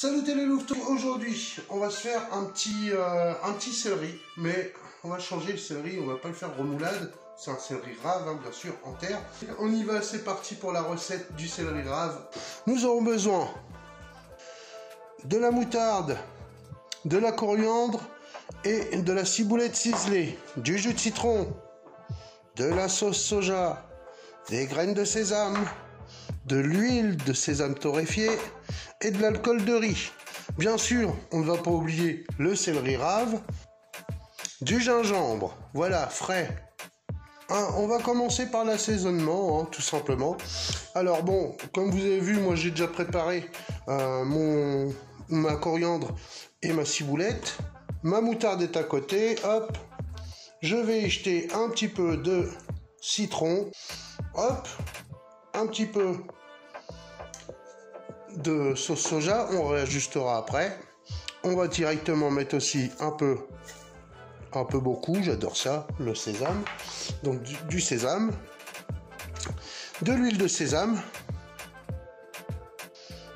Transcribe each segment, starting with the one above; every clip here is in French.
Salut les louveteaux, aujourd'hui on va se faire un petit céleri, mais on va changer le céleri, on va pas le faire remoulade, c'est un céleri rave hein, bien sûr en terre. On y va, c'est parti pour la recette du céleri rave. Nous aurons besoin de la moutarde, de la coriandre et de la ciboulette ciselée, du jus de citron, de la sauce soja, des graines de sésame, de l'huile de sésame torréfiée et de l'alcool de riz. Bien sûr, on ne va pas oublier le céleri rave, du gingembre, voilà, frais. On va commencer par l'assaisonnement, tout simplement. Alors bon, comme vous avez vu, moi j'ai déjà préparé ma coriandre et ma ciboulette. Ma moutarde est à côté, hop. Je vais y jeter un petit peu de citron, hop. Un petit peu de sauce soja, on réajustera après. On va directement mettre aussi un peu beaucoup, j'adore ça, le sésame. Donc du sésame, de l'huile de sésame,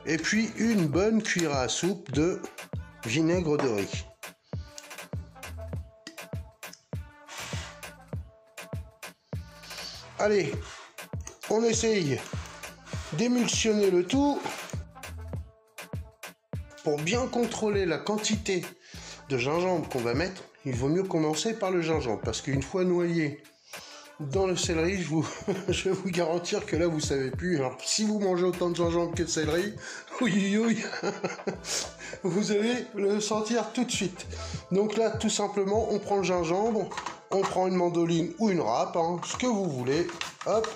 et puis une bonne cuillère à soupe de vinaigre de riz. Allez, on essaye d'émulsionner le tout. Pour bien contrôler la quantité de gingembre qu'on va mettre, il vaut mieux commencer par le gingembre, parce qu'une fois noyé dans le céleri, je vais vous garantir que là vous savez plus. Alors si vous mangez autant de gingembre que de céleri, oui, vous allez le sentir tout de suite. Donc là, tout simplement, on prend le gingembre, on prend une mandoline ou une râpe, ce que vous voulez, hop,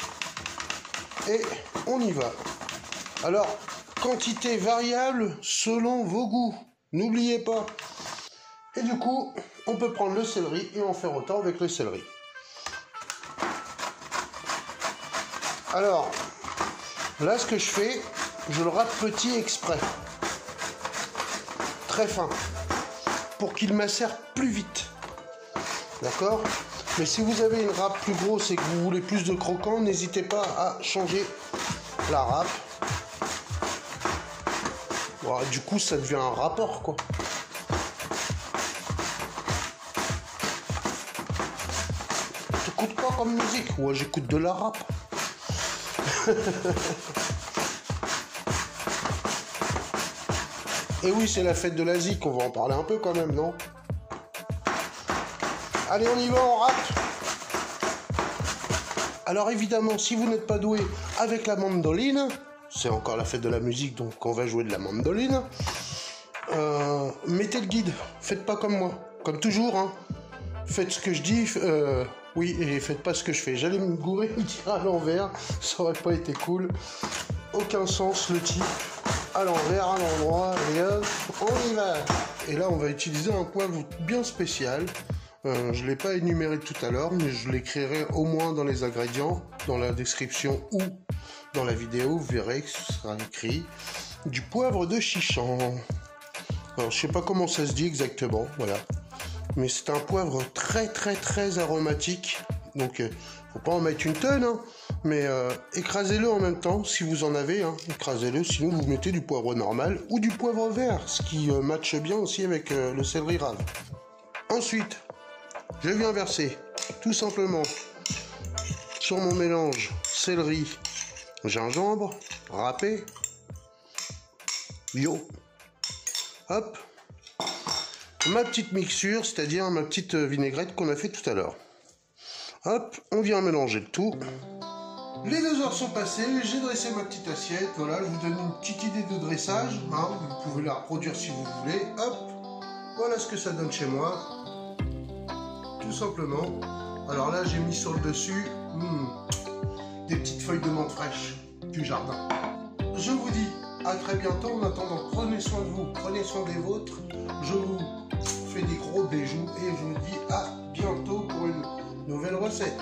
et on y va. Alors, quantité variable selon vos goûts, n'oubliez pas. Et du coup, on peut prendre le céleri et en faire autant avec le céleri. Alors, là ce que je fais, je le râpe petit exprès. Très fin. Pour qu'il macère plus vite. D'accord ? Mais si vous avez une râpe plus grosse et que vous voulez plus de croquant, n'hésitez pas à changer la râpe. Bon, du coup, ça devient un rapport, quoi. T'écoutes quoi comme musique? Ouais, j'écoute de la rap. Et oui, c'est la fête de la zik, on va en parler un peu quand même, non? Allez, on y va, on râpe. Alors évidemment, si vous n'êtes pas doué avec la mandoline, c'est encore la fête de la musique, donc on va jouer de la mandoline, mettez le guide, faites pas comme moi, comme toujours, faites ce que je dis, oui, et faites pas ce que je fais. J'allais me gourer, me dire à l'envers, ça aurait pas été cool, aucun sens le type, à l'envers, à l'endroit, et hop, on y va. Et là, on va utiliser un poivre bien spécial. Je ne l'ai pas énuméré tout à l'heure, mais je l'écrirai au moins dans les ingrédients, dans la description ou dans la vidéo, vous verrez que ce sera écrit du poivre de Chichamps. Alors, je sais pas comment ça se dit exactement, voilà. Mais c'est un poivre très aromatique. Donc, faut pas en mettre une tonne, mais écrasez-le en même temps, si vous en avez, écrasez-le, sinon vous mettez du poivre normal ou du poivre vert, ce qui matche bien aussi avec le céleri rave. Ensuite, je viens verser tout simplement sur mon mélange céleri, gingembre, râpé, hop, ma petite mixture, c'est-à-dire ma petite vinaigrette qu'on a fait tout à l'heure. Hop, on vient mélanger le tout. Les 2 heures sont passées, j'ai dressé ma petite assiette, voilà, je vous donne une petite idée de dressage, vous pouvez la reproduire si vous voulez, hop, voilà ce que ça donne chez moi. Tout simplement. Alors là, j'ai mis sur le dessus des petites feuilles de menthe fraîches du jardin. Je vous dis à très bientôt. En attendant, prenez soin de vous, prenez soin des vôtres. Je vous fais des gros bijoux et je vous dis à bientôt pour une nouvelle recette.